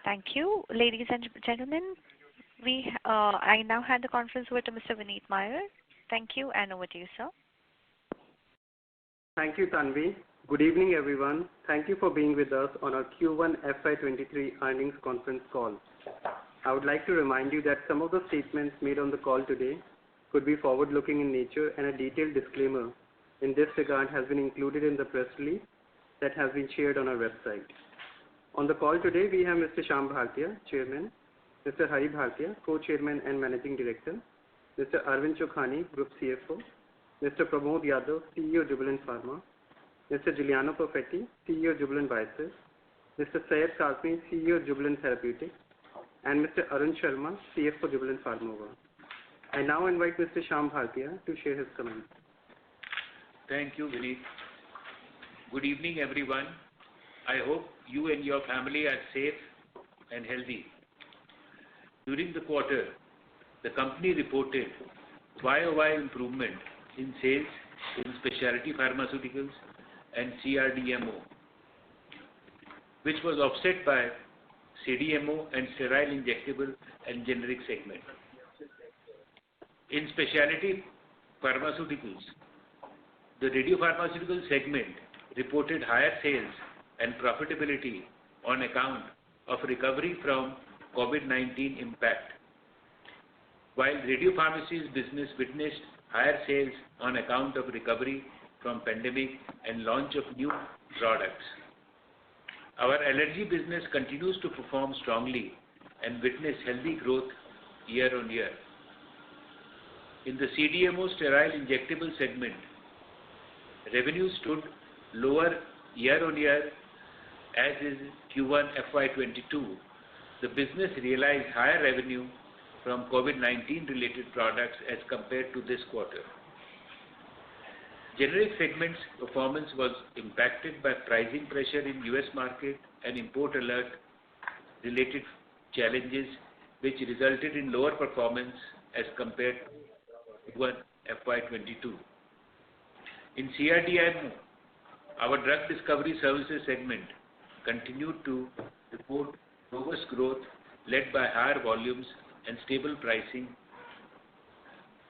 Thank you. Ladies and gentlemen, I now hand the conference over to Mr. Vineet Meyer. Thank you, and over to you, sir. Thank you, Tanvi. Good evening, everyone. Thank you for being with us on our Q1 FY23 earnings conference call. I would like to remind you that some of the statements made on the call today could be forward-looking in nature, and a detailed disclaimer in this regard has been included in the press release that has been shared on our website. On the call today, we have Mr. Shyam Bhartia, Chairman, Mr. Hari Bhartia, Co-Chairman and Managing Director, Mr. Arvind Chokhani, Group CFO, Mr. Pramod Yadav, CEO Jubilant Pharma, Mr. Giuliano Perfetti, CEO Jubilant Biosys, Mr. Syed Kazmi, CEO Jubilant Therapeutics, and Mr. Arun Sharma, CFO Jubilant Pharmova. I now invite Mr. Shyam Bhartia to share his comments. Thank you, Vineet. Good evening, everyone. I hope you and your family are safe and healthy. During the quarter, the company reported YOY improvement in sales in specialty pharmaceuticals and CRDMO, which was offset by CDMO and sterile injectable and generic segment. In specialty pharmaceuticals, the radiopharmaceutical segment reported higher sales and profitability on account of recovery from COVID-19 impact, while radiopharmacies business witnessed higher sales on account of recovery from pandemic and launch of new products. Our allergy business continues to perform strongly and witness healthy growth year on year. In the CDMO sterile injectable segment, revenue stood lower year on year as is Q1 FY22. The business realized higher revenue from COVID-19 related products as compared to this quarter. Generic segment's performance was impacted by pricing pressure in US market and import alert related challenges, which resulted in lower performance as compared to Q1 FY22. In CRDMO, our drug discovery services segment continued to report robust growth led by higher volumes and stable pricing.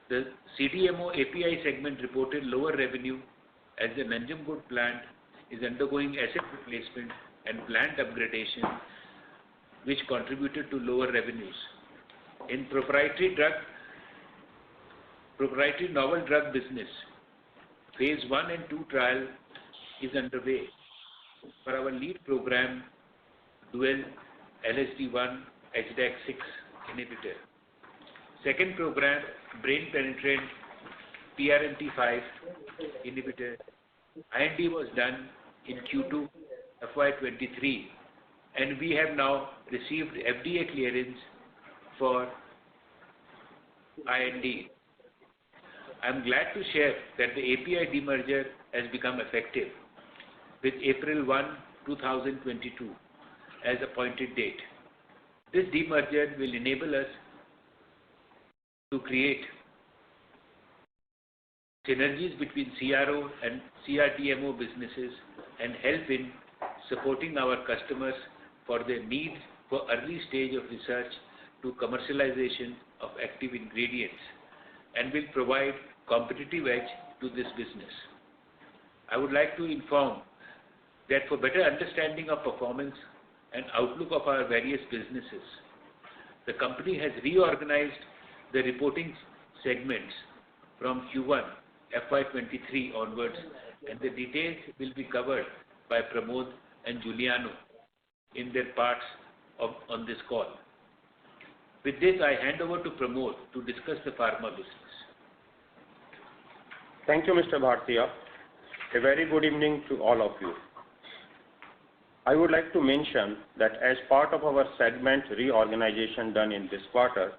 The CDMO API segment reported lower revenue as the Nanjangud plant is undergoing asset replacement and plant upgradation, which contributed to lower revenues. In proprietary novel drug business, phase 1 and 2 trial is underway for our lead program, dual LSD1 HDAC6 inhibitor. Second program, brain penetrant PRMT5 inhibitor. IND was done in Q2 FY23, and we have now received FDA clearance for IND. I am glad to share that the API demerger has become effective with April 1, 2022 as appointed date. This demerger will enable us to create synergies between CRO and CRDMO businesses and help in supporting our customers for their needs for early stage of research to commercialization of active ingredients, and will provide competitive edge to this business. I would like to inform that for better understanding of performance and outlook of our various businesses, the company has reorganized the reporting segments from Q1 FY23 onwards, and the details will be covered by Pramod and Giuliano in their parts on this call. With this, I hand over to Pramod to discuss the pharma business. Thank you, Mr. Bhartia. A very good evening to all of you. I would like to mention that as part of our segment reorganization done in this quarter,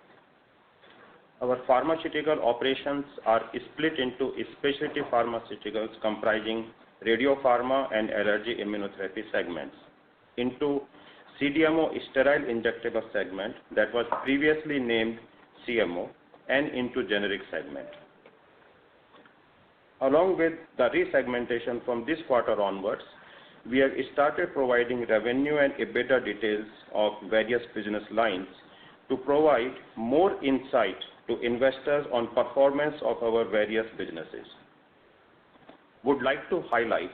our pharmaceutical operations are split into specialty pharmaceuticals comprising radiopharma and allergy immunotherapy segments, into CDMO sterile injectable segment that was previously named CMO, and into generic segment. Along with the resegmentation from this quarter onwards, we have started providing revenue and EBITDA details of various business lines to provide more insight to investors on performance of our various businesses. Would like to highlight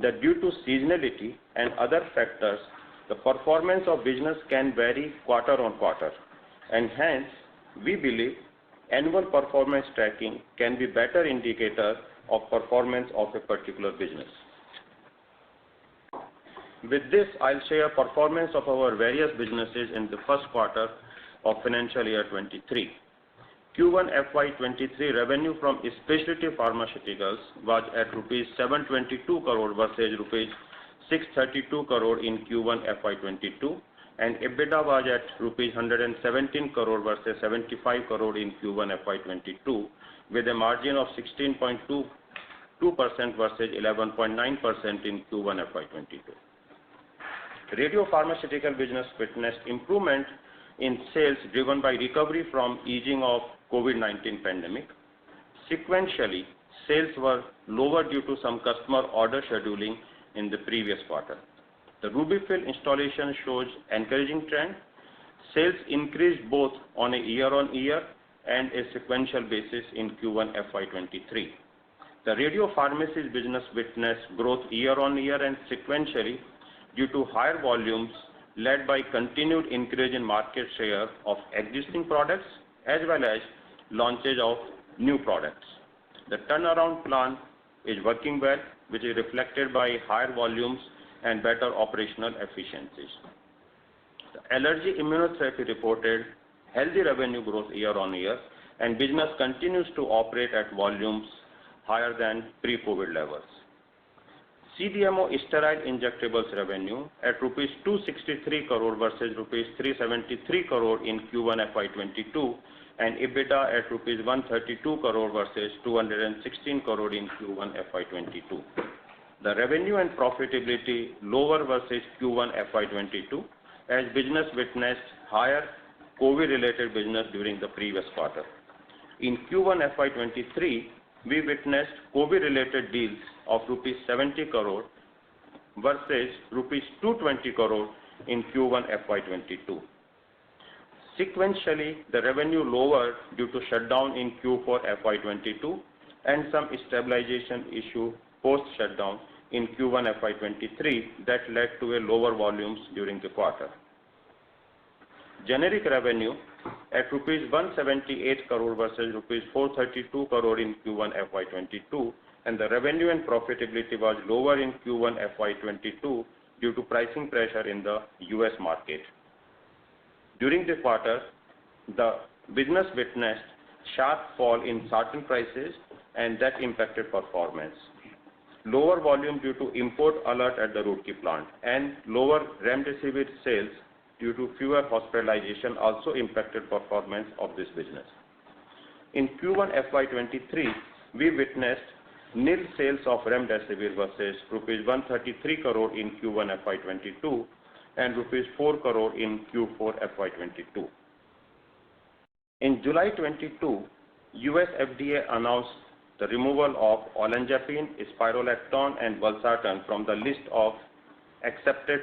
that due to seasonality and other factors, the performance of business can vary quarter on quarter, and hence we believe annual performance tracking can be better indicator of performance of a particular business. With this, I'll share performance of our various businesses in the first quarter of financial year 23. Q1 FY23 revenue from specialty pharmaceuticals was at rupees 722 crore versus rupees 632 crore in Q1 FY22, and EBITDA was at rupees 117 crore versus 75 crore in Q1 FY22, with a margin of 16.22% versus 11.9% in Q1 FY22. Radiopharmaceutical business witnessed improvement in sales driven by recovery from easing of COVID-19 pandemic. Sequentially, sales were lower due to some customer order scheduling in the previous quarter. The RubyFill installation shows encouraging trend. Sales increased both on a year-on-year and a sequential basis in Q1 FY23. The radiopharmacies business witnessed growth year-on-year and sequentially due to higher volumes led by continued increase in market share of existing products as well as launches of new products. The turnaround plan is working well, which is reflected by higher volumes and better operational efficiencies. The allergy immunotherapy reported healthy revenue growth year-on-year, and business continues to operate at volumes higher than pre-COVID levels. CDMO sterile injectables revenue at rupees 263 crore versus rupees 373 crore in Q1 FY22, and EBITDA at rupees 132 crore versus 216 crore in Q1 FY22. The revenue and profitability lower versus Q1 FY22 as business witnessed higher COVID-related business during the previous quarter. In Q1 FY23, we witnessed COVID-related deals of rupees 70 crore versus rupees 220 crore in Q1 FY22. Sequentially, the revenue lower due to shutdown in Q4 FY22 and some stabilization issue post-shutdown in Q1 FY23 that led to a lower volumes during the quarter. Generic revenue at rupees 178 crore versus rupees 432 crore in Q1 FY22, and the revenue and profitability was lower in Q1 FY22 due to pricing pressure in the US market. During the quarter, the business witnessed sharp fall in certain prices and that impacted performance. Lower volume due to import alert at the Roorkee plant and lower remdesivir sales due to fewer hospitalization also impacted performance of this business. In Q1 FY23, we witnessed nil sales of remdesivir versus rupees 133 crore in Q1 FY22 and rupees 4 crore in Q4 FY22. In July 22, US FDA announced the removal of olanzapine, spironolactone and valsartan from the list of accepted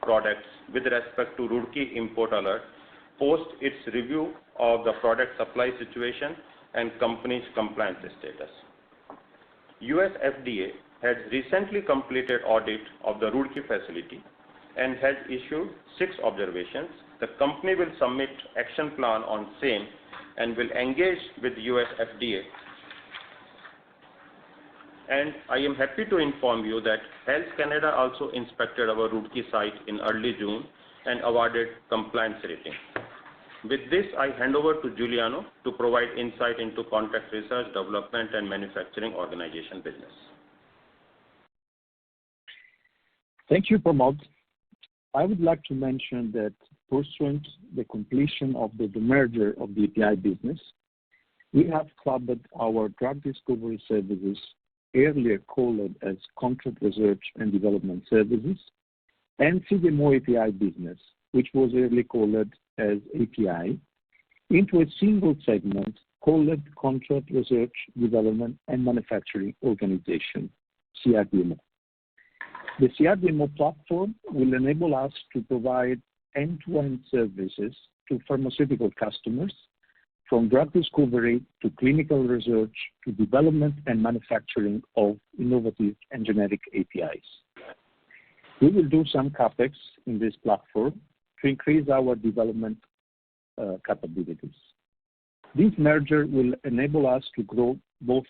products with respect to Roorkee import alert post its review of the product supply situation and company's compliance status. US FDA has recently completed audit of the Roorkee facility and has issued 6 observations. The company will submit action plan on same and will engage with US FDA. And I am happy to inform you that Health Canada also inspected our Roorkee site in early June and awarded compliance rating. With this, I hand over to Giuliano to provide insight into contract research, development and manufacturing organization business. Thank you, Pramod. I would like to mention that pursuant the completion of the demerger of the API business, we have clubbed our drug discovery services, earlier called as Contract Research and Development Services, and CDMO API business, which was earlier called as API, into a single segment called Contract Research, Development and Manufacturing Organization, CRDMO. The CRDMO platform will enable us to provide end-to-end services to pharmaceutical customers, from drug discovery to clinical research to development and manufacturing of innovative and generic APIs. We will do some CapEx in this platform to increase our development capabilities. This merger will enable us to grow both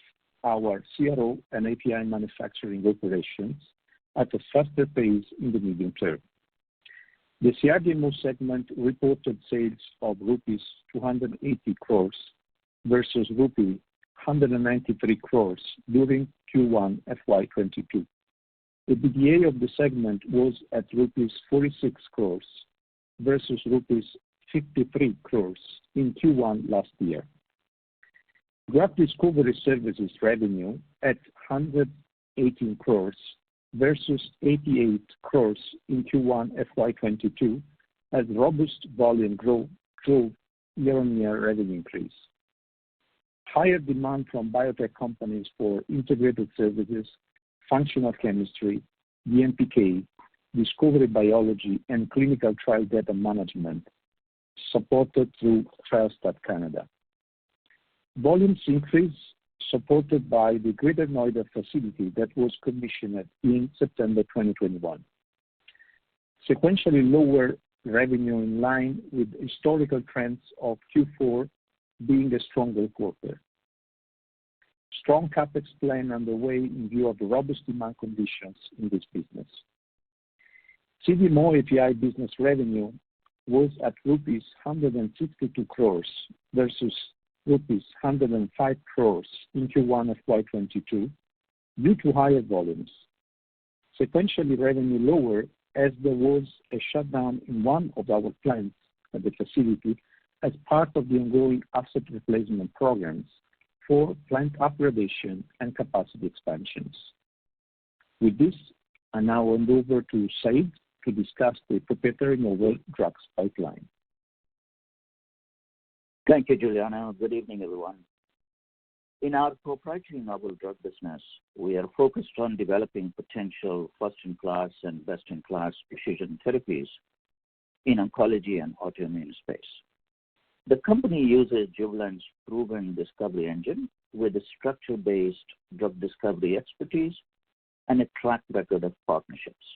our CRO and API manufacturing operations at a faster pace in the medium term. The CRDMO segment reported sales of rupees 280 crores versus rupee 193 crores during Q1 FY22. The EBITDA of the segment was at rupees 46 crores versus rupees 53 crores in Q1 last year. Drug discovery services revenue at 118 crores versus 88 crores in Q1 FY22 as robust volume growth drove year-on-year revenue increase. Higher demand from biotech companies for integrated services, functional chemistry, DMPK, discovery biology, and clinical trial data management supported through Trialstat Canada. Volumes increase supported by the Greater Noida facility that was commissioned in September 2021. Sequentially lower revenue in line with historical trends of Q4 being a stronger quarter. Strong CapEx plan underway in view of the robust demand conditions in this business. CDMO API business revenue was at rupees 162 crores versus rupees 105 crores in Q1 FY22 due to higher volumes. Sequentially revenue lower as there was a shutdown in one of our plants at the facility as part of the ongoing asset replacement programs for plant upgradation and capacity expansions. With this, I now hand over to Said to discuss the proprietary novel drugs pipeline. Thank you, Giuliano. Good evening, everyone. In our proprietary novel drug business, we are focused on developing potential first-in-class and best-in-class precision therapies in oncology and autoimmune space. The company uses Jubilant's proven discovery engine with a structure-based drug discovery expertise and a track record of partnerships.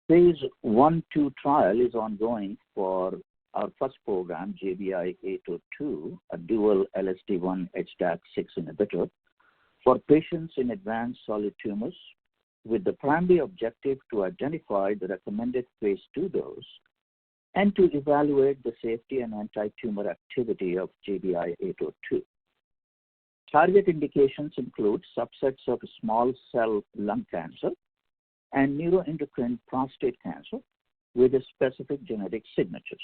Phase 1/2 trial is ongoing for our first program, JBI-802, a dual LSD1 HDAC6 inhibitor for patients in advanced solid tumors with the primary objective to identify the recommended phase 2 dose and to evaluate the safety and anti-tumor activity of JBI-802. Target indications include subsets of small cell lung cancer and neuroendocrine prostate cancer with specific genetic signatures.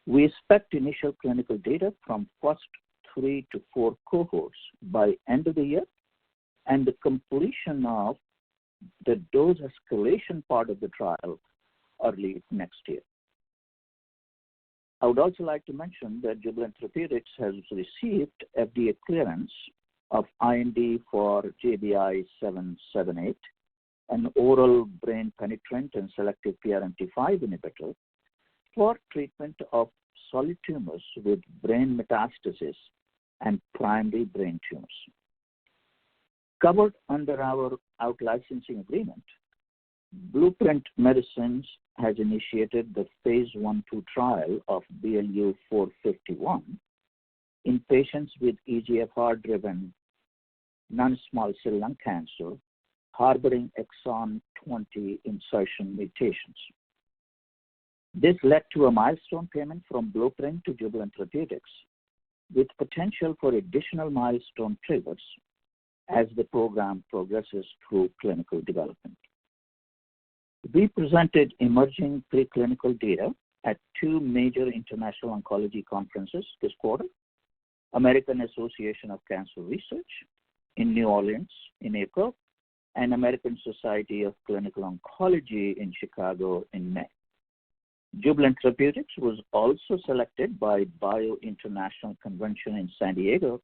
We expect initial clinical data from first 3 to 4 cohorts by end of the year and the completion of the dose escalation part of the trial early next year. I would also like to mention that Jubilant Therapeutics has received FDA clearance of IND for JBI-778, an oral brain penetrant and selective PRMT5 inhibitor for treatment of solid tumors with brain metastasis and primary brain tumors. Covered under our out-licensing agreement, Blueprint Medicines has initiated the phase 1/2 trial of BLU-451 in patients with EGFR-driven non-small cell lung cancer harboring exon 20 insertion mutations. This led to a milestone payment from Blueprint to Jubilant Therapeutics with potential for additional milestone triggers as the program progresses through clinical development. We presented emerging preclinical data at 2 major international oncology conferences this quarter, American Association of Cancer Research in New Orleans in April, and American Society of Clinical Oncology in Chicago in May. Jubilant Therapeutics was also selected by Bio International Convention in San Diego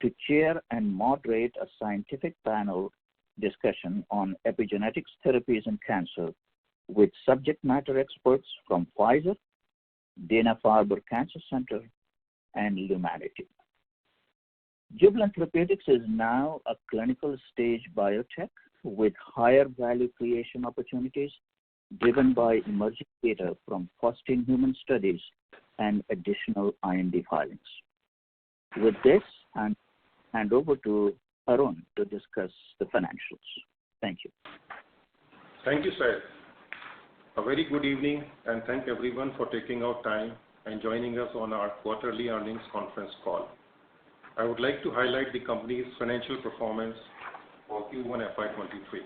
to chair and moderate a scientific panel discussion on epigenetics therapies in cancer with subject matter experts from Pfizer, Dana-Farber Cancer Center, and Humanity. Jubilant Therapeutics is now a clinical stage biotech with higher value creation opportunities driven by emerging data from first-in-human studies and additional IND filings. With this, I hand over to Arun to discuss the financials. Thank you. Thank you, sir. A very good evening, and thank everyone for taking out time and joining us on our quarterly earnings conference call. I would like to highlight the company's financial performance for Q1 FY23.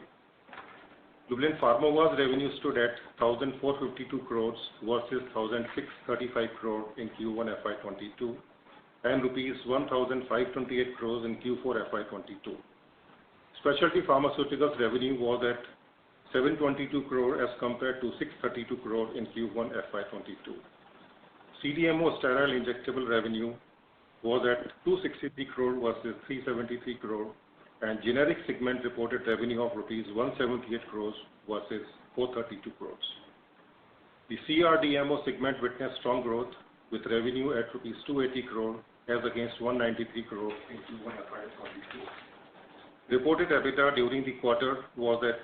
Jubilant Pharmova's revenue stood at 1,452 crores versus 1,635 crore in Q1 FY22 and rupees 1,528 crores in Q4 FY22. Specialty Pharmaceuticals revenue was at 722 crore as compared to 632 crore in Q1 FY22. CDMO sterile injectable revenue was at 263 crore versus 373 crore, and generic segment reported revenue of rupees 178 crores versus 432 crores. The CRDMO segment witnessed strong growth with revenue at rupees 280 crore as against 193 crore in Q1 FY22. Reported EBITDA during the quarter was at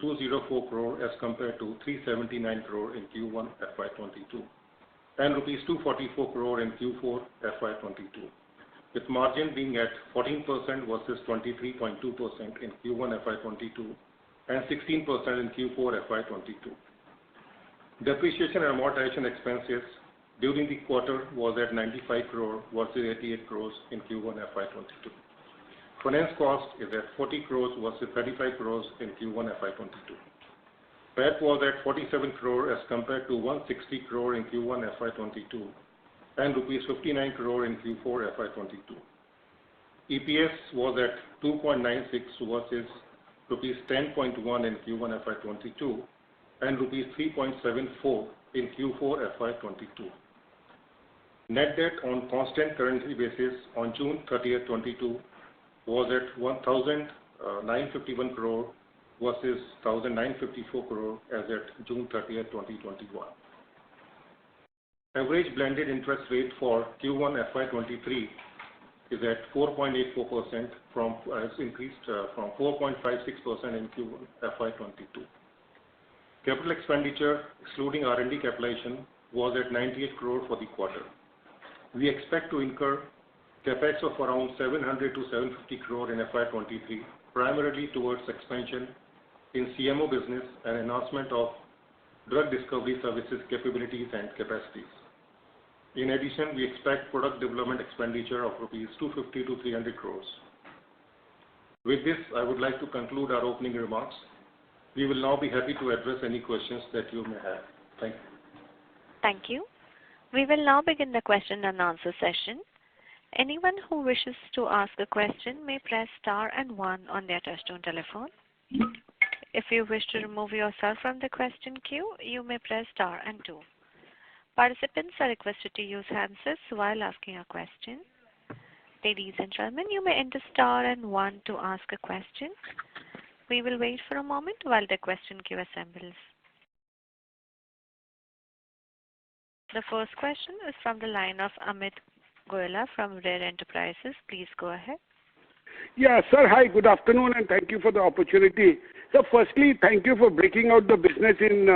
204 crore as compared to 379 crore in Q1 FY22 and rupees 244 crore in Q4 FY22, with margin being at 14% versus 23.2% in Q1 FY22 and 16% in Q4 FY22. Depreciation and amortization expenses during the quarter was at 95 crore versus 88 crores in Q1 FY22. Finance cost is at 40 crores versus 35 crores in Q1 FY22. PAT was at 47 crore as compared to 160 crore in Q1 FY22 and rupees 59 crore in Q4 FY22. EPS was at 2.96 versus rupees 10.1 in Q1 FY22 and rupees 3.74 in Q4 FY22. Net debt on constant currency basis on June 30th, 22 was at 1,951 crore versus 1,954 crore as at June 30th, 2021. Average blended interest rate for Q1 FY23 is at 4.84% has increased from 4.56% in Q1 FY22. Capital expenditure excluding R&D capitalization was at 98 crore for the quarter. We expect to incur capex of around 700 to 750 crore in FY23, primarily towards expansion in CMO business and enhancement of drug discovery services capabilities and capacities. In addition, we expect product development expenditure of rupees 250 to 300 crores. With this, I would like to conclude our opening remarks. We will now be happy to address any questions that you may have. Thank you. Thank you. We will now begin the question and answer session. Anyone who wishes to ask a question may press star and 1 on their touchtone telephone. If you wish to remove yourself from the question queue, you may press star and 2. Participants are requested to use handsets while asking a question. Ladies and gentlemen, you may enter star and 1 to ask a question. We will wait for a moment while the question queue assembles. The first question is from the line of Amit Goela from Rare Enterprises. Please go ahead. Yeah, sir. Hi, good afternoon, and thank you for the opportunity. So firstly, thank you for breaking out the business in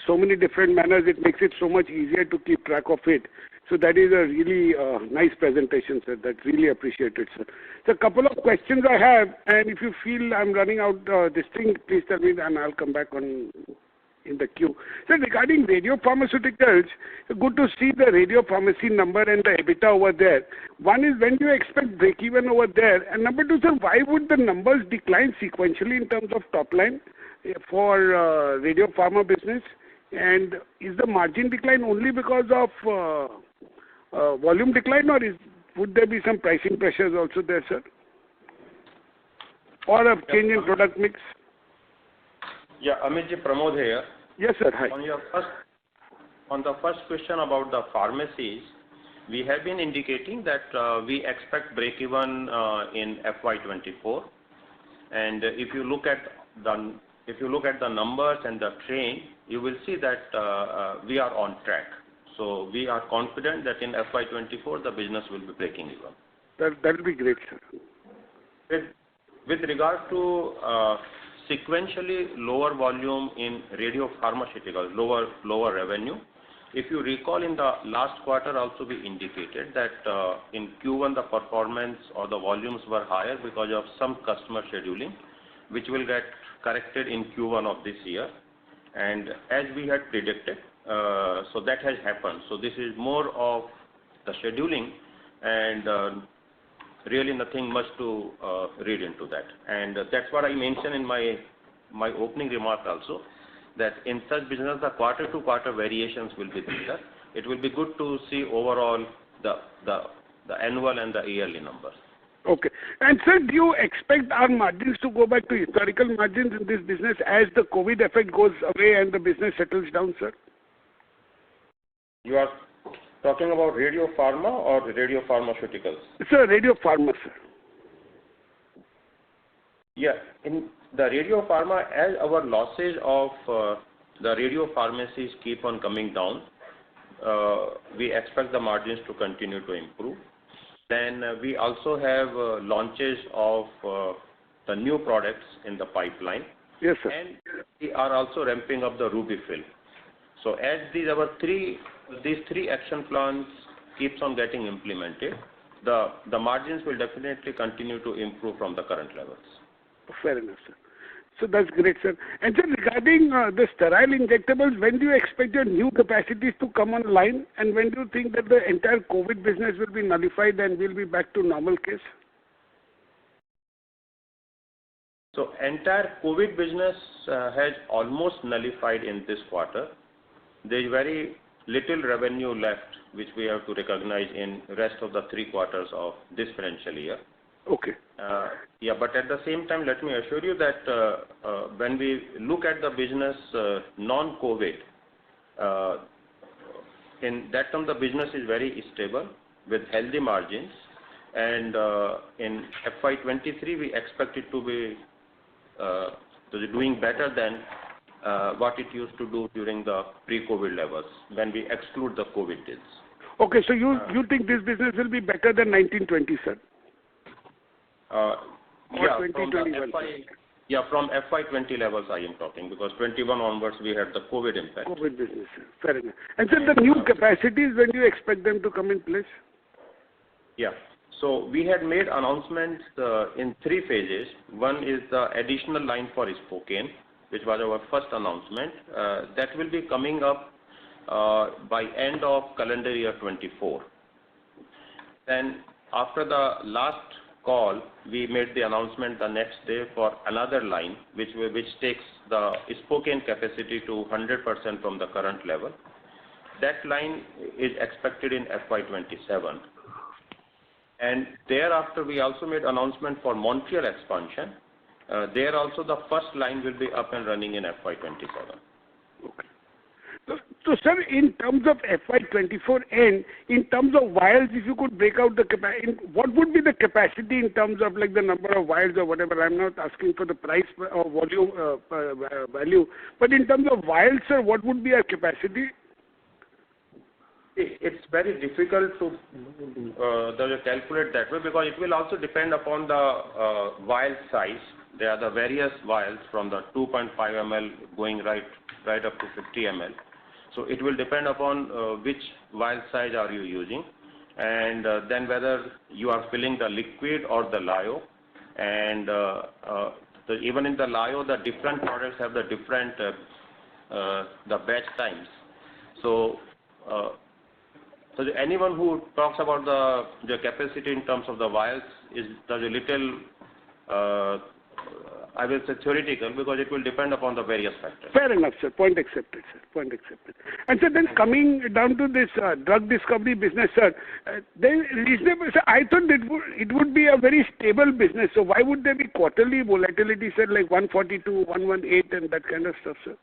so many different manners. It makes it so much easier to keep track of it. So that is a really nice presentation, sir. That's really appreciated, sir. So a couple of questions I have, and if you feel I'm running out this thing, please tell me and I'll come back on in the queue. So regarding radiopharmaceuticals, good to see the radiopharmacy number and the EBITDA over there. One is, when do you expect break-even over there? And number two, sir, why would the numbers decline sequentially in terms of top line for radiopharma business? And is the margin decline only because of volume decline, or would there be some pricing pressures also there, sir? Or a change in product mix? Yeah, Amitji, Pramod here. Yes, sir. Hi. On the first question about the pharmacies, we have been indicating that we expect break-even in FY24. And if you look at the numbers and the trend, you will see that we are on track. So we are confident that in FY24 the business will be breaking even. That will be great, sir. With regard to sequentially lower volume in radiopharmaceuticals, lower revenue, if you recall in the last quarter also we indicated that in Q1 the performance or the volumes were higher because of some customer scheduling, which will get corrected in Q1 of this year. And as we had predicted, so that has happened. So this is more of the scheduling, and really nothing much to read into that. And that's what I mentioned in my opening remark also, that in such business the quarter to quarter variations will be there. It will be good to see overall the annual and the yearly numbers. Okay. And sir, do you expect our margins to go back to historical margins in this business as the COVID effect goes away and the business settles down, sir? You are talking about radiopharma or radiopharmaceuticals? Sir, radiopharma, sir. Yeah, in the radiopharma, as our losses of the radiopharmacies keep on coming down, we expect the margins to continue to improve. Then we also have launches of the new products in the pipeline. Yes, sir. And we are also ramping up the RubyFill. So as these three action plans keeps on getting implemented, the margins will definitely continue to improve from the current levels. Fair enough, sir. So that's great, sir. And sir, regarding the sterile injectables, when do you expect your new capacities to come online? And when do you think that the entire COVID business will be nullified and we'll be back to normal case? So entire COVID business has almost nullified in this quarter. There is very little revenue left, which we have to recognize in rest of the 3 quarters of this financial year. Okay. Yeah, but at the same time, let me assure you that when we look at the business non-COVID, in that term the business is very stable with healthy margins, and in FY23 we expect it to be doing better than what it used to do during the pre-COVID levels when we exclude the COVID deals. Okay, so you think this business will be better than 1920, sir? From FY20 levels I am talking, because 21 onwards we had the COVID impact. COVID business, fair enough. And sir, the new capacities, when do you expect them to come in place? Yeah, so we had made announcements in 3 phases. One is the additional line for Spokane, which was our first announcement. That will be coming up by end of calendar year 24. Then after the last call, we made the announcement the next day for another line, which takes the Spokane capacity to 100% from the current level. That line is expected in FY27. And thereafter, we also made announcement for Montreal expansion. There also the first line will be up and running in FY27. Okay. So, sir, in terms of FY24 end, in terms of vials, if you could break out the capacity, what would be the capacity in terms of like the number of vials or whatever? I'm not asking for the price or volume value, but in terms of vials, sir, what would be our capacity? It's very difficult to calculate that way, because it will also depend upon the vial size. There are the various vials from the 2.5 ml going right up to 50 ml. So it will depend upon which vial size are you using, and then whether you are filling the liquid or the lyo. And even in the lyo, the different products have the different the batch times. So anyone who talks about the capacity in terms of the vials does a little I will say theoretical, because it will depend upon the various factors. Fair enough, sir. Point accepted, sir. Point accepted. And sir, then coming down to this drug discovery business, sir, then reasonable, sir, I thought it would be a very stable business. So why would there be quarterly volatility, sir, like 142, 118 and that kind of stuff, sir?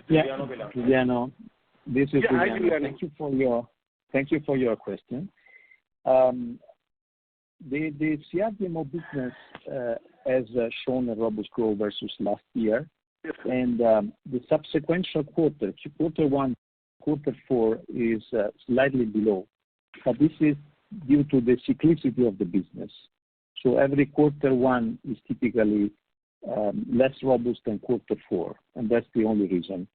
Giuliano, this is Giuliano. Thank you for your question. The CRDMO business has shown a robust growth versus last year. Yes, and the subsequent quarter, quarter one, quarter four, is slightly below. But this is due to the cyclicity of the business. So every quarter one is typically less robust than quarter four, and that's the only reason.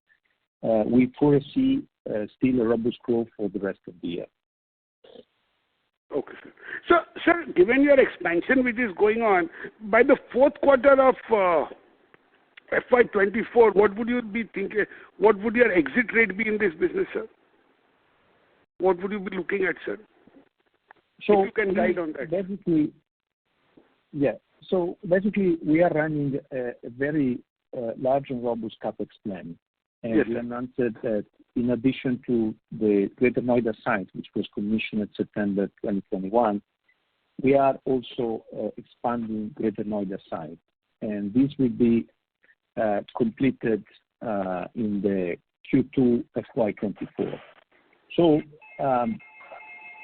We foresee still a robust growth for the rest of the year. Okay, sir. So, sir, given your expansion which is going on, by the fourth quarter of FY24, what would you be thinking? What would your exit rate be in this business, sir? What would you be looking at, sir? So if you can guide on that. Basically, yeah. So basically, we are running a very large and robust capex plan, and yes, we announced that in addition to the Greater Noida site, which was commissioned in September 2021, we are also expanding Greater Noida site, and this will be completed in the Q2 FY24. So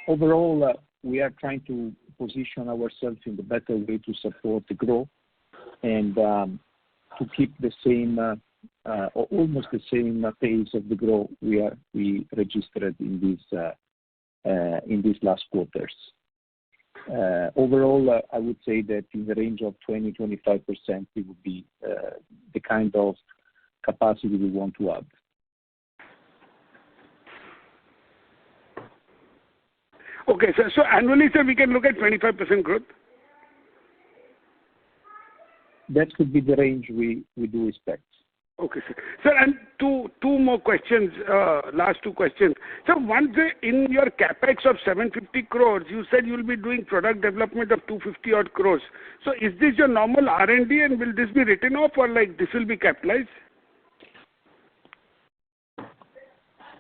overall, we are trying to position ourselves in the better way to support the growth and to keep the same or almost the same pace of the growth we registered in these last quarters. Overall, I would say that in the range of 20-25%, it would be the kind of capacity we want to add. Okay, sir. So annually, sir, we can look at 25% growth? That could be the range we do expect. Okay, sir. Sir, and two more questions, last two questions. So once in your capex of 750 crores, you said you will be doing product development of 250 odd crores. So is this your normal R&D, and will this be written off, or like this will be capitalized?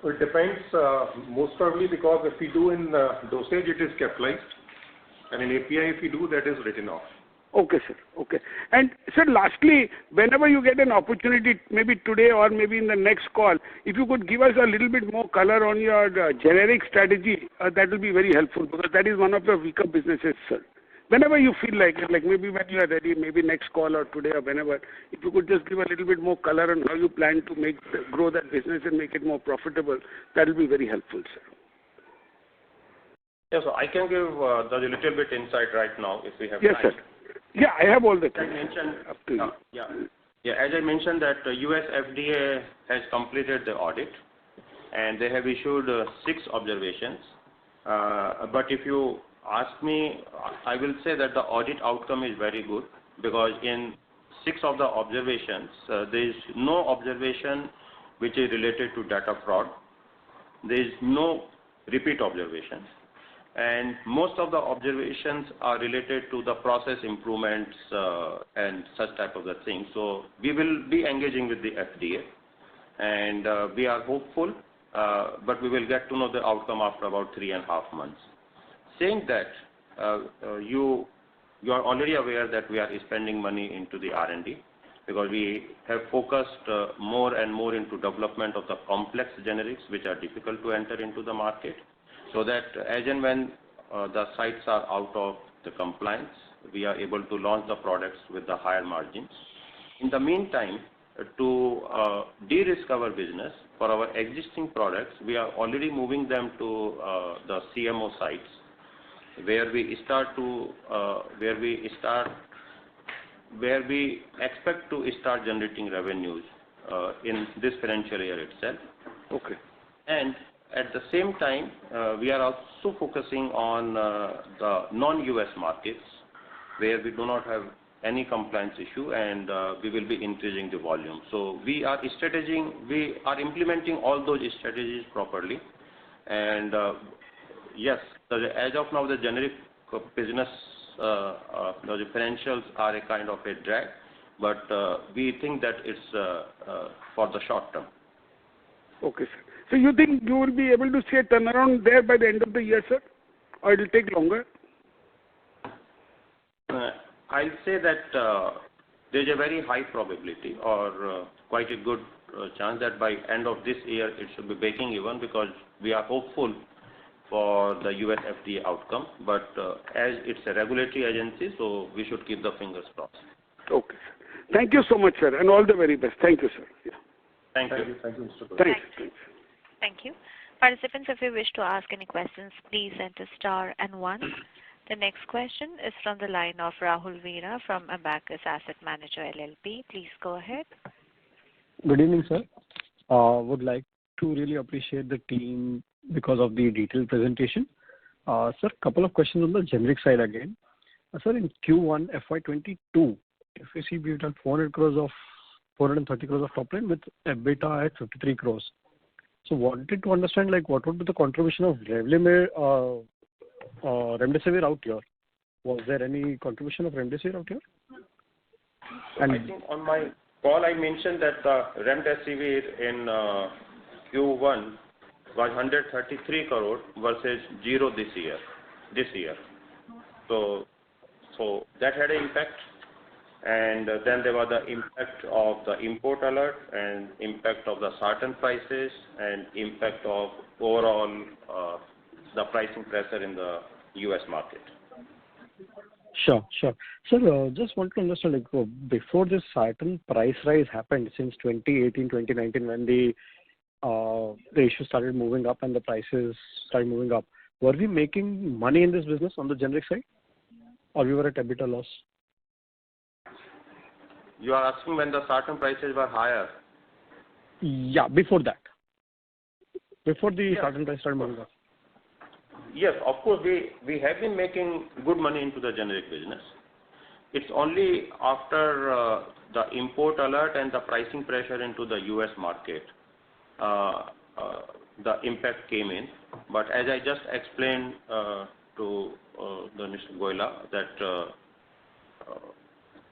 It depends, most probably, because if we do in dosage, it is capitalized, and in API, if we do, that is written off. Okay, sir. Okay. And, sir, lastly, whenever you get an opportunity, maybe today or maybe in the next call, if you could give us a little bit more color on your generic strategy, that will be very helpful, because that is one of the weaker businesses, sir. Whenever you feel like maybe when you are ready, maybe next call or today or whenever, if you could just give a little bit more color on how you plan to grow that business and make it more profitable, that will be very helpful, sir. Yes, so I can give the little bit insight right now if we have yes, time. Yes, sir. Yeah, I have all the time. I mentioned, up to you. Yeah, as I mentioned that US FDA has completed the audit, and they have issued 6 observations. But if you ask me, I will say that the audit outcome is very good, because in 6 of the observations, there is no observation which is related to data fraud. There is no repeat observations. And most of the observations are related to the process improvements and such type of the things. So we will be engaging with the FDA, and we are hopeful, but we will get to know the outcome after about 3.5 months. Saying that, you are already aware that we are spending money into the R&D, because we have focused more and more into development of the complex generics which are difficult to enter into the market, so that as and when the sites are out of the compliance, we are able to launch the products with the higher margins. In the meantime, to de-risk our business, for our existing products, we are already moving them to the CMO sites, where we expect to start generating revenues in this financial year itself. Okay. And at the same time, we are also focusing on the non-US markets, where we do not have any compliance issue, and we will be increasing the volume. So we are implementing all those strategies properly. And yes, as of now, the generic business, the financials are a kind of a drag, but we think that it's for the short term. Okay, sir. So you think you will be able to see a turnaround there by the end of the year, sir? Or it will take longer? I'll say that there's a very high probability, or quite a good chance, that by end of this year it should be breaking even, because we are hopeful for the US FDA outcome, but as it's a regulatory agency, so we should keep the fingers crossed. Okay, sir. Thank you so much, sir, and all the very best. Thank you, sir. Yeah. Thank you. Thank you, Mr. Thanks. Thank you. Participants, if you wish to ask any questions, please enter star and 1. The next question is from the line of Rahul Veera from Abacus Asset Manager LLP. Please go ahead. Good evening, sir. Would like to really appreciate the team because of the detailed presentation. Sir, couple of questions on the generic side again. Sir, in Q1 FY22, if you see, we've done 430 crores of top line with EBITDA at 53 crores. So wanted to understand, like, what would be the contribution of Remdesivir out here? Was there any contribution of Remdesivir out here? And I think on my call I mentioned that the Remdesivir in Q1 was 133 crore versus 0 this year. So that had an impact. And then there was the impact of the import alert and impact of the sartan prices and impact of overall the pricing pressure in the US market. Sure. Sir, just want to understand, like, before this sartan price rise happened since 2018, 2019, when the issue started moving up and the prices started moving up, were we making money in this business on the generic side, or we were at EBITDA loss? You are asking when the sartan prices were higher? Yeah, before that. Before the sartan price started moving up. Yes, of course, we have been making good money into the generic business. It's only after the import alert and the pricing pressure into the US market, the impact came in. But as I just explained to the Mr. Goyla, that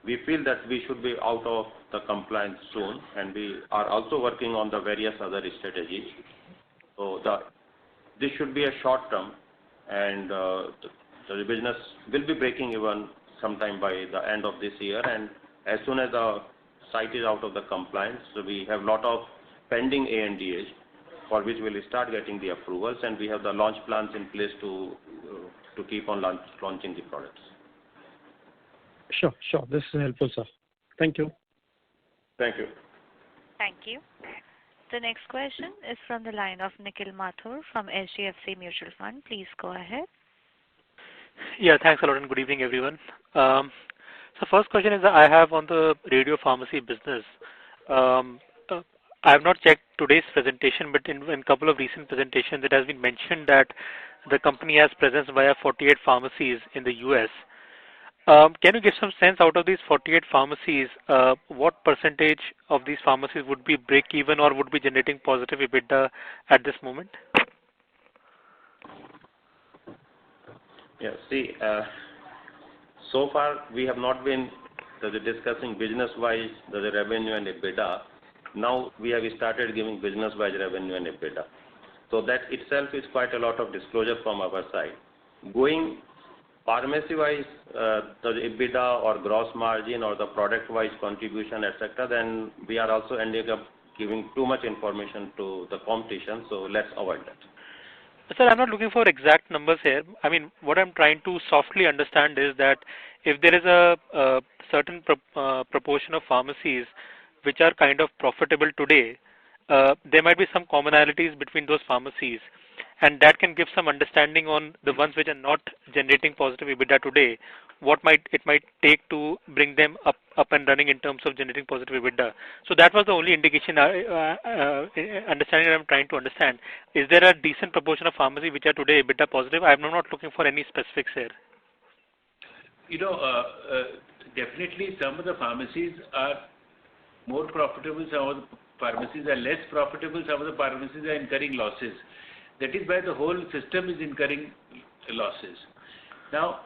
we feel that we should be out of the compliance soon, and we are also working on the various other strategies. So this should be a short term, and the business will be breaking even sometime by the end of this year. And as soon as the site is out of the compliance, so we have a lot of pending ANDAs for which we will start getting the approvals, and we have the launch plans in place to keep on launching the products. Sure. This is helpful, sir. Thank you. Thank you. Thank you. The next question is from the line of Nikhil Mathur from HDFC Mutual Fund. Please go ahead. Yeah, thanks a lot and good evening, everyone. So first question is that I have on the radio pharmacy business. I have not checked today's presentation, but in a couple of recent presentations, it has been mentioned that the company has presence via 48 pharmacies in the US. Can you give some sense out of these 48 pharmacies, what percentage of these pharmacies would be break-even or would be generating positive EBITDA at this moment? Yeah, see, so far we have not been discussing business-wise the revenue and EBITDA. Now we have started giving business-wise revenue and EBITDA. So that itself is quite a lot of disclosure from our side. Going pharmacy-wise, the EBITDA or gross margin or the product-wise contribution, etc., then we are also ending up giving too much information to the competition, so let's avoid that. Sir, I'm not looking for exact numbers here. I mean, what I'm trying to softly understand is that if there is a certain proportion of pharmacies which are kind of profitable today, there might be some commonalities between those pharmacies, and that can give some understanding on the ones which are not generating positive EBITDA today, what it might take to bring them up and running in terms of generating positive EBITDA. So that was the only indication, understanding I'm trying to understand. Is there a decent proportion of pharmacies which are today EBITDA positive? I'm not looking for any specifics here. You know, definitely some of the pharmacies are more profitable, some of the pharmacies are less profitable, some of the pharmacies are incurring losses. That is why the whole system is incurring losses. Now,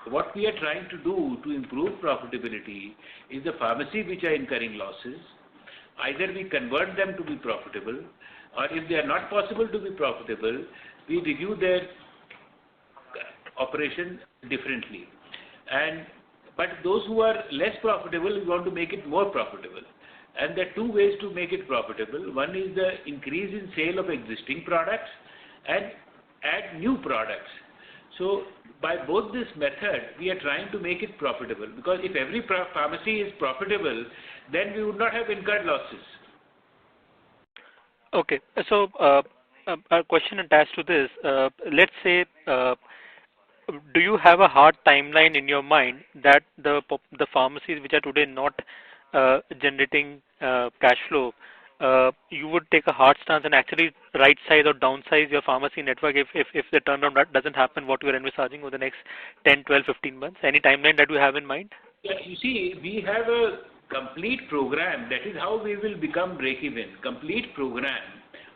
what we are trying to do to improve profitability is the pharmacy which are incurring losses, either we convert them to be profitable, or if they are not possible to be profitable, we review their operation differently. But those who are less profitable, we want to make it more profitable. And there are two ways to make it profitable. One is the increase in sale of existing products, and add new products. So by both this method, we are trying to make it profitable, because if every pharmacy is profitable, then we would not have incurred losses. Okay. So a question attached to this, let's say, do you have a hard timeline in your mind that the pharmacies which are today not generating cash flow, you would take a hard stance and actually right size or downsize your pharmacy network if the turnaround doesn't happen what you are envisaging over the next 10, 12, 15 months? Any timeline that you have in mind? Yeah, you see, we have a complete program. That is how we will become break-even. Complete program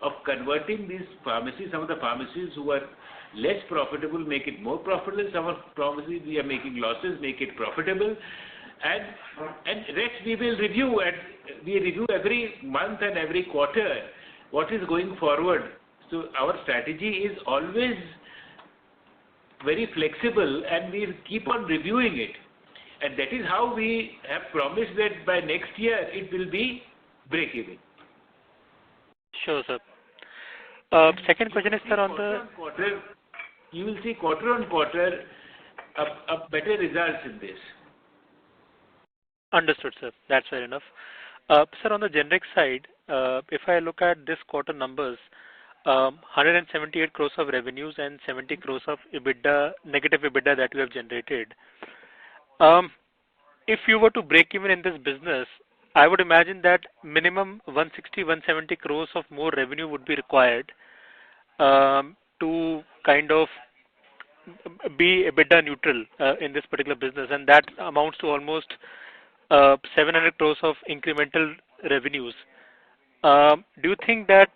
of converting these pharmacies, some of the pharmacies who are less profitable, make it more profitable. Some of the pharmacies we are making losses, make it profitable. And rest we will review, and we review every month and every quarter what is going forward. So our strategy is always very flexible, and we keep on reviewing it. And that is how we have promised that by next year it will be break-even. Sure, sir. Second question is, sir, on the... You will see quarter on quarter a better results in this. Understood, sir. That's fair enough. Sir, on the generic side, if I look at this quarter numbers, 178 crores of revenues and 70 crores of EBITDA, negative EBITDA that you have generated. If you were to break even in this business, I would imagine that minimum 160, 170 crores of more revenue would be required to kind of be EBITDA neutral in this particular business, and that amounts to almost 700 crores of incremental revenues. Do you think that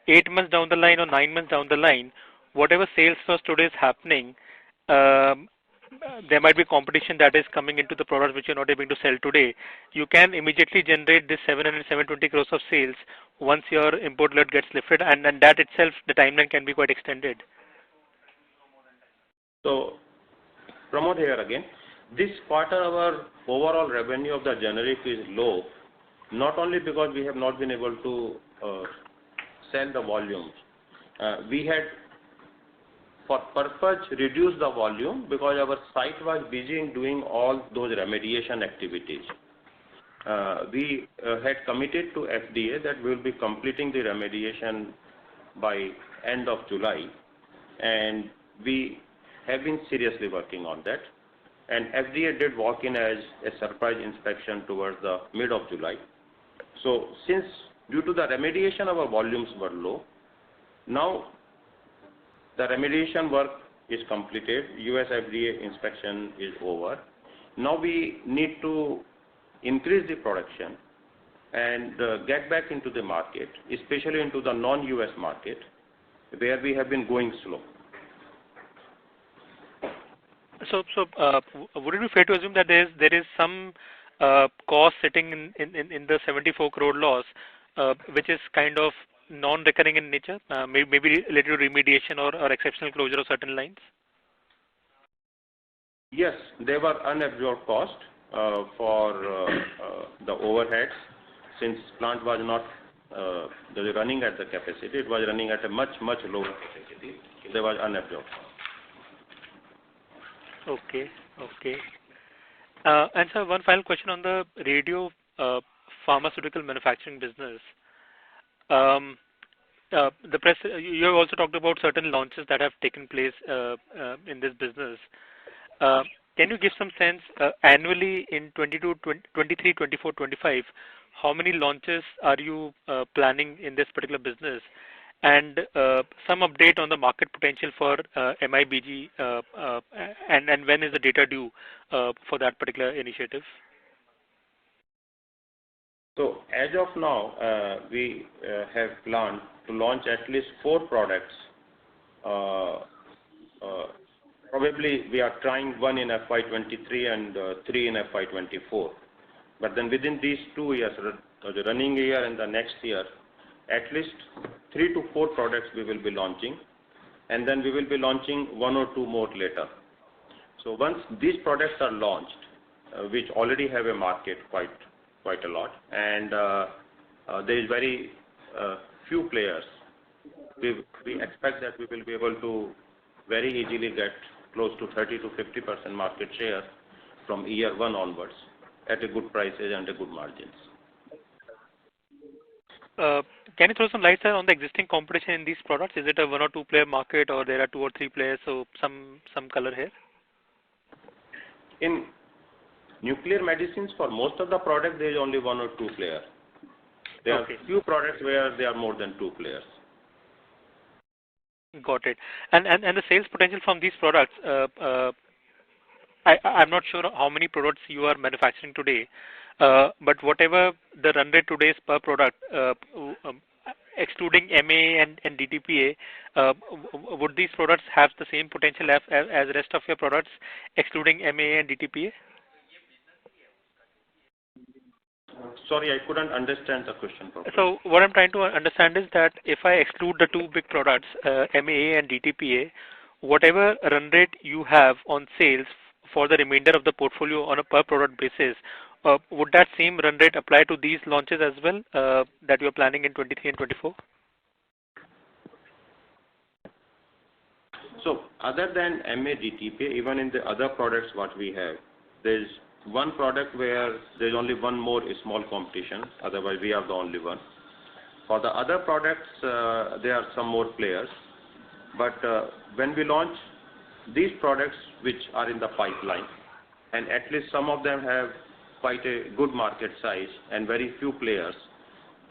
8 months down the line or 9 months down the line, whatever sales force today is happening, there might be competition that is coming into the product which you're not able to sell today? You can immediately generate this 700, 720 crores of sales once your import alert gets lifted, and that itself, the timeline can be quite extended. So, Pramod here again. This quarter our overall revenue of the generic is low, not only because we have not been able to sell the volumes. We had for purpose reduced the volume because our site was busy in doing all those remediation activities. We had committed to FDA that we will be completing the remediation by end of July, and we have been seriously working on that. And FDA did walk in as a surprise inspection towards the mid of July. So since due to the remediation our volumes were low, now the remediation work is completed, US FDA inspection is over. Now we need to increase the production and get back into the market, especially into the non-US market, where we have been going slow. So would it be fair to assume that there is some cost sitting in the 74 crore loss, which is kind of non-recurring in nature, maybe related to remediation or exceptional closure of certain lines? Yes, there were unabsorbed costs for the overheads, since plant was not running at the capacity. It was running at a much lower capacity. There was unabsorbed cost. Okay. And sir, one final question on the radio pharmaceutical manufacturing business. The press, you have also talked about certain launches that have taken place in this business. Can you give some sense annually in 22, 23, 24, 25, how many launches are you planning in this particular business? And some update on the market potential for MIBG, and when is the data due for that particular initiative? So as of now, we have planned to launch at least 4 products. Probably we are trying 1 in FY23 and 3 in FY24. But then within these 2 years, the running year and the next year, at least 3 to 4 products we will be launching, and then we will be launching 1 or 2 more later. So once these products are launched, which already have a market quite a lot, and there is very few players we expect that we will be able to very easily get close to 30 to 50% market share from year one onwards at a good prices and a good margins. Can you throw some light, sir, on the existing competition in these products? Is it a 1 or 2 player market, or there are 2 or 3 players? So some color here. In nuclear medicines, for most of the products, there is only 1 or 2 players. There are few products where there are more than 2 players. Got it. And the sales potential from these products, I'm not sure how many products you are manufacturing today, but whatever the run rate today is per product, excluding MA and DTPA, would these products have the same potential as the rest of your products, excluding MA and DTPA? Sorry, I couldn't understand the question properly. So what I'm trying to understand is that if I exclude the 2 big products, MA and DTPA, whatever run rate you have on sales for the remainder of the portfolio on a per product basis, would that same run rate apply to these launches as well that you're planning in 23 and 24? So other than MA, DTPA, even in the other products what we have, there's one product where there's only one more small competition, otherwise we are the only one. For the other products, there are some more players, but when we launch these products which are in the pipeline, and at least some of them have quite a good market size and very few players,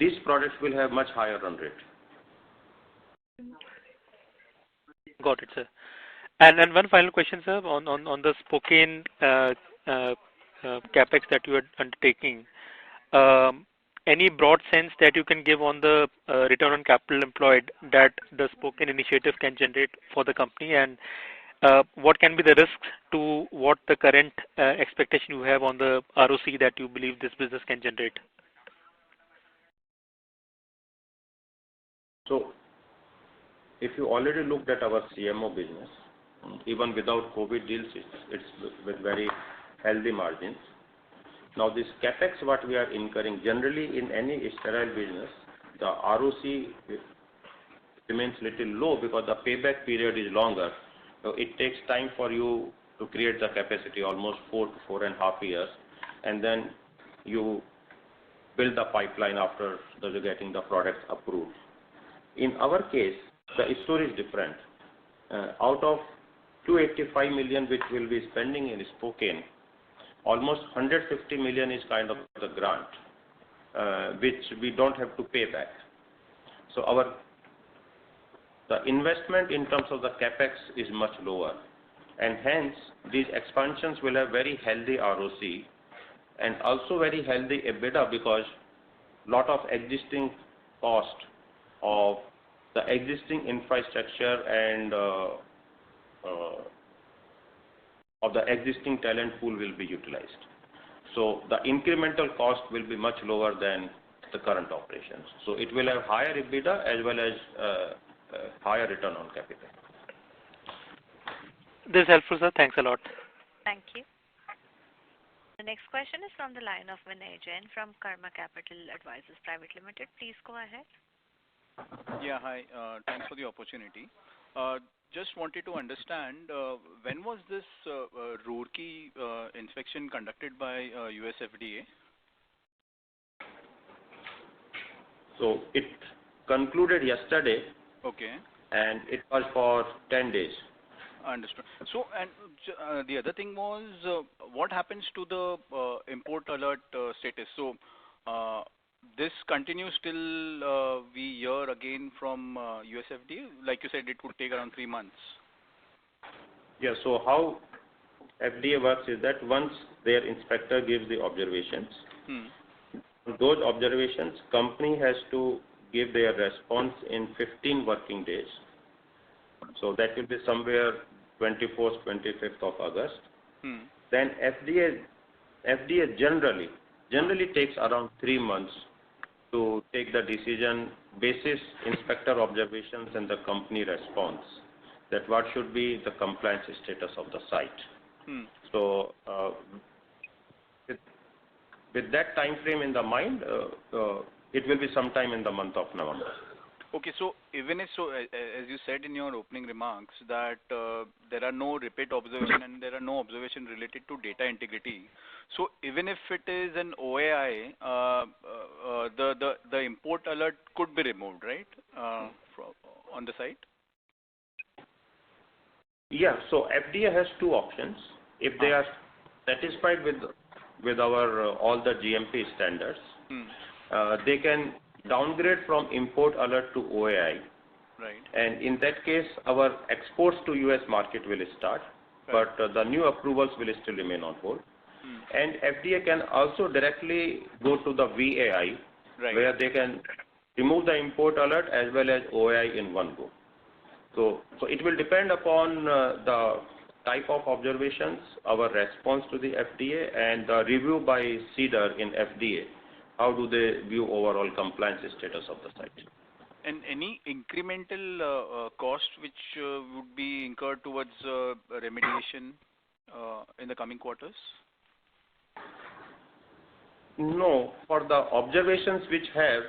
these products will have much higher run rate. Got it, sir. And one final question, sir, on the Spokane capex that you are undertaking. Any broad sense that you can give on the return on capital employed that the Spokane initiative can generate for the company, and what can be the risks to what the current expectation you have on the ROC that you believe this business can generate? So, if you already looked at our CMO business, even without COVID deals, it's with very healthy margins. Now, this capex what we are incurring, generally in any sterile business, the ROC remains little low because the payback period is longer. So it takes time for you to create the capacity, almost 4 to 4.5 years, and then you build the pipeline after getting the products approved. In our case, the story is different. Out of 285 million which we'll be spending in Spokane, almost 150 million is kind of the grant, which we don't have to pay back. So the investment in terms of the capex is much lower, and hence these expansions will have very healthy ROC and also very healthy EBITDA, because lot of existing cost of the existing infrastructure and of the existing talent pool will be utilized. So the incremental cost will be much lower than the current operations. So it will have higher EBITDA as well as higher return on capital. This is helpful, sir. Thanks a lot. Thank you. The next question is from the line of Vinay Jain from Karma Capital Advisors Private Limited. Please go ahead. Yeah, hi. Thanks for the opportunity. Just wanted to understand, when was this Roorkee inspection conducted by US FDA? So it concluded yesterday. Okay. And it was for 10 days. Understood. So, and the other thing was, what happens to the import alert status? So, this continues till we hear again from USFDA? Like you said, it would take around 3 months. Yeah, so how FDA works is that once their inspector gives the observations, those observations, company has to give their response in 15 working days. So that will be somewhere 24th, 25th of August. Then FDA generally takes around 3 months to take the decision basis inspector observations and the company response, that what should be the compliance status of the site. So with that time frame in the mind, it will be sometime in the month of November. Okay, so even if so, as you said in your opening remarks, that there are no repeat observation and there are no observation related to data integrity. So even if it is an OAI, the import alert could be removed, right, on the site? Yeah. So FDA has two options. If they are satisfied with our all the GMP standards, they can downgrade from import alert to OAI. Right. And in that case, our exports to US market will start, but the new approvals will still remain on hold. And FDA can also directly go to the VAI, where they can remove the import alert as well as OAI in one go. So it will depend upon the type of observations, our response to the FDA, and the review by CEDAR in FDA. How do they view overall compliance status of the site? And any incremental cost which would be incurred towards remediation in the coming quarters? No, for the observations which have,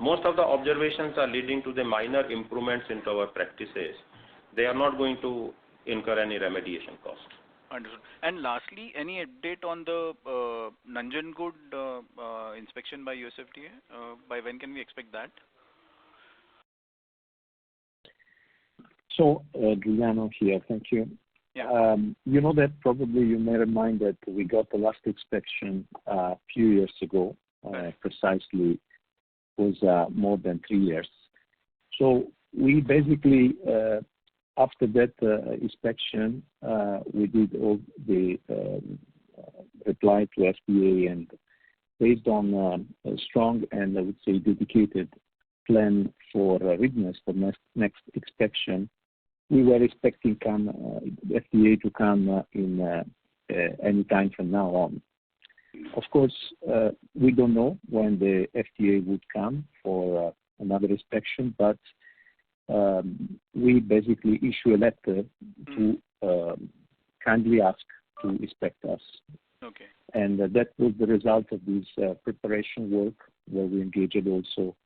most of the observations are leading to the minor improvements into our practices. They are not going to incur any remediation cost. Understood. And lastly, any update on the Nanjangud inspection by US FDA? By when can we expect that? So, Giuliano here, thank you. Yeah. You know that probably you may remind that we got the last inspection a few years ago, precisely was more than 3 years. So we basically, after that inspection, we did all the reply to FDA, and based on a strong and I would say dedicated plan for readiness for next inspection, we were expecting FDA to come in any time from now on. Of course, we don't know when the FDA would come for another inspection, but we basically issue a letter to kindly ask to inspect us. Okay. And that was the result of this preparation work, where we engaged also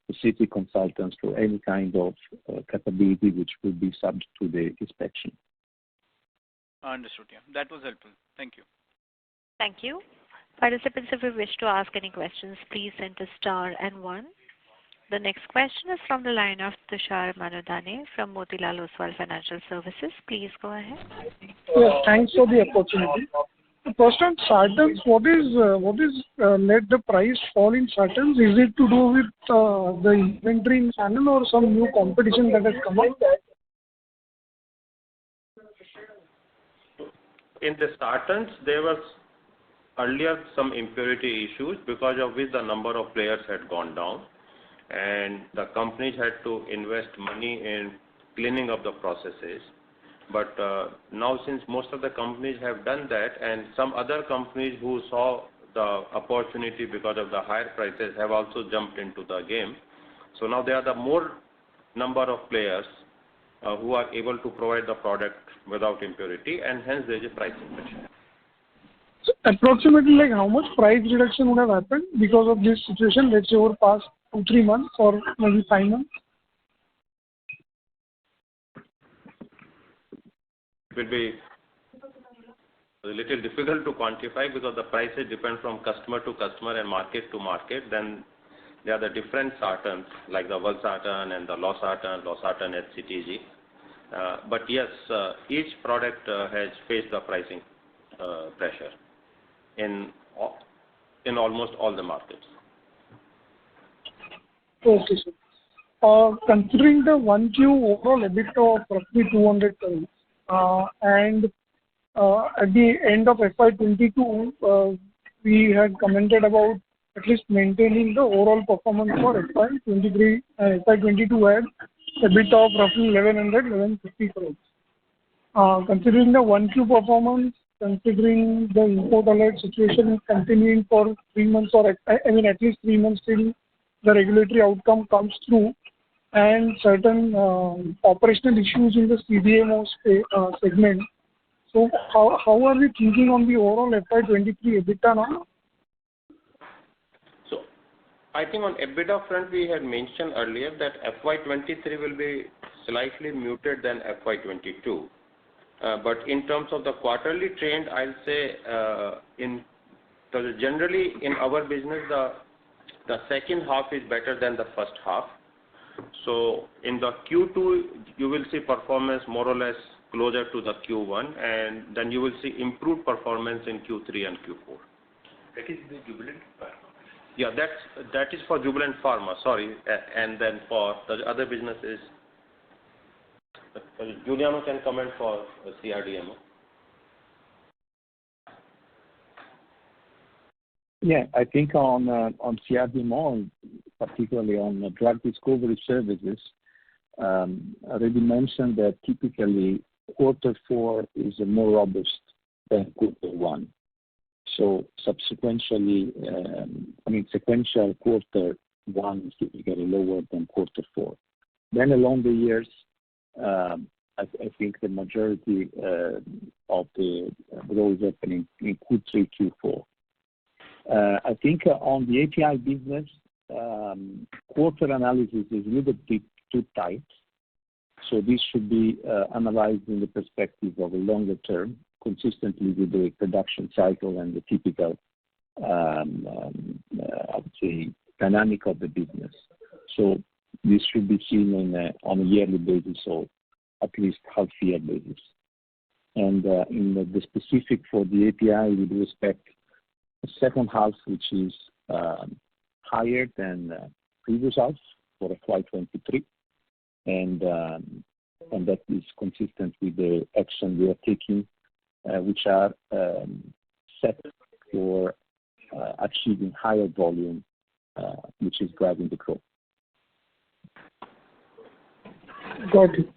specific consultants for any kind of capability which will be subject to the inspection. Understood. Yeah, that was helpful. Thank you. Thank you. Participants, if you wish to ask any questions, please enter star and 1. The next question is from the line of Tushar Manudhane from Motilal Oswal Financial Services. Please go ahead. Yes, thanks for the opportunity. First on sartans, what is led the price fall in sartans? Is it to do with the inventory in channel or some new competition that has come up? In the sartans, there was earlier some impurity issues because of which the number of players had gone down, and the companies had to invest money in cleaning up the processes. But now, since most of the companies have done that, and some other companies who saw the opportunity because of the higher prices have also jumped into the game. So now there are the more number of players who are able to provide the product without impurity, and hence there is a price pressure. So approximately, like how much price reduction would have happened because of this situation, let's say over past 2-3 months or maybe 5 months? It will be a little difficult to quantify because the prices depend from customer to customer and market to market. Then there are the different sartans like the valsartan and the losartan HCTG. But yes, each product has faced the pricing pressure in almost all the markets. Okay, sir. Considering the 1Q overall EBITDA of roughly 200 crores, and at the end of FY22, we had commented about at least maintaining the overall performance for FY23. FY22 had EBITDA of roughly 1150 crores. Considering the 1Q performance, considering the import alert situation continuing for 3 months, or at least 3 months till the regulatory outcome comes through, and certain operational issues in the CDMO segment. So how are we thinking on the overall FY23 EBITDA now? So I think on EBITDA front, we had mentioned earlier that FY23 will be slightly muted than FY22. But in terms of the quarterly trend, I'll say generally in our business, the second half is better than the first half. So in the Q2, you will see performance more or less closer to the Q1, and then you will see improved performance in Q3 and Q4. That is the Jubilant Pharma. Yeah, that is for Jubilant Pharma, sorry. And then for the other businesses, Giuliano can comment for CRDMO. Yeah, I think on CRDMO, particularly on drug discovery services, I already mentioned that typically Q4 is more robust than Q1. So subsequently, sequential Q1 is typically lower than Q4. Then along the years, I think the majority of the growth is happening in Q3, Q4. I think on the API business, quarter analysis is a little bit too tight. So this should be analyzed in the perspective of a longer term, consistently with the production cycle and the typical, I would say, dynamic of the business. So this should be seen on a yearly basis or at least half-year basis. And in the specific for the API, we do expect the second half, which is higher than previous half for FY23, and that is consistent with the action we are taking, which are set for achieving higher volume, which is driving the growth. Got it.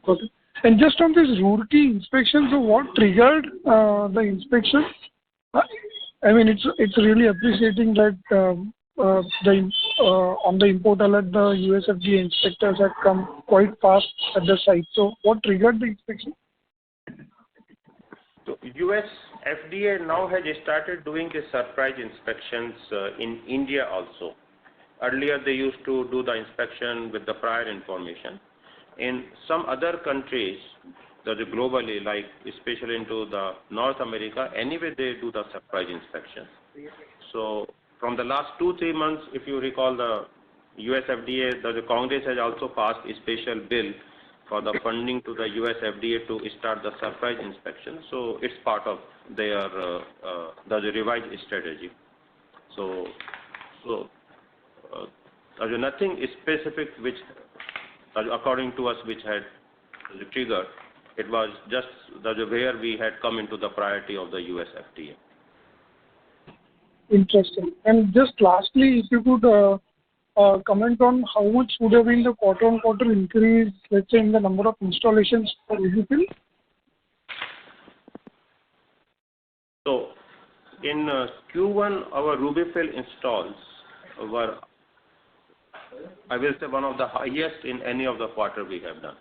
And just on this Roorkee inspection, so what triggered the inspection? I mean, it's really appreciating that on the import alert, the US FDA inspectors had come quite fast at the site. So what triggered the inspection? So US FDA now has started doing the surprise inspections in India also. Earlier, they used to do the inspection with the prior information. In some other countries, globally, like especially into the North America, anyway they do the surprise inspection. So from the last 2-3 months, if you recall, the US FDA, the Congress has also passed a special bill for the funding to the US FDA to start the surprise inspection. So it's part of their the revised strategy. So there's nothing specific which, according to us, which had triggered. It was just where we had come into the priority of the US FDA. Interesting. And just lastly, if you could comment on how much would have been the quarter-on-quarter increase, let's say, in the number of installations for Rubyfil? So in Q1, our Rubyfil installs were, I will say, one of the highest in any of the quarter we have done.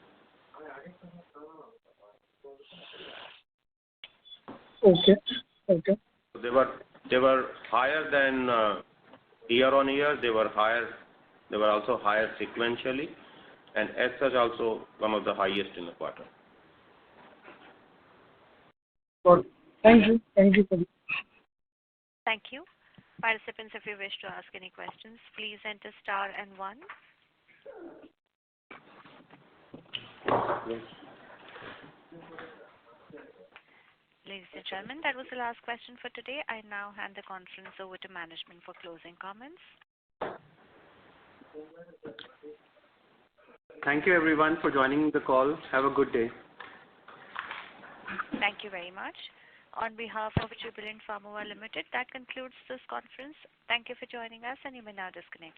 Okay. They were higher than year on year. They were also higher sequentially, and as such also one of the highest in the quarter. Good. Thank you. Thank you for this. Thank you. Participants, if you wish to ask any questions, please enter star and 1. Yes. Ladies and gentlemen, that was the last question for today. I now hand the conference over to management for closing comments. Thank you everyone for joining the call. Have a good day. Thank you very much. On behalf of Jubilant Pharmova Limited, that concludes this conference. Thank you for joining us, and you may now disconnect.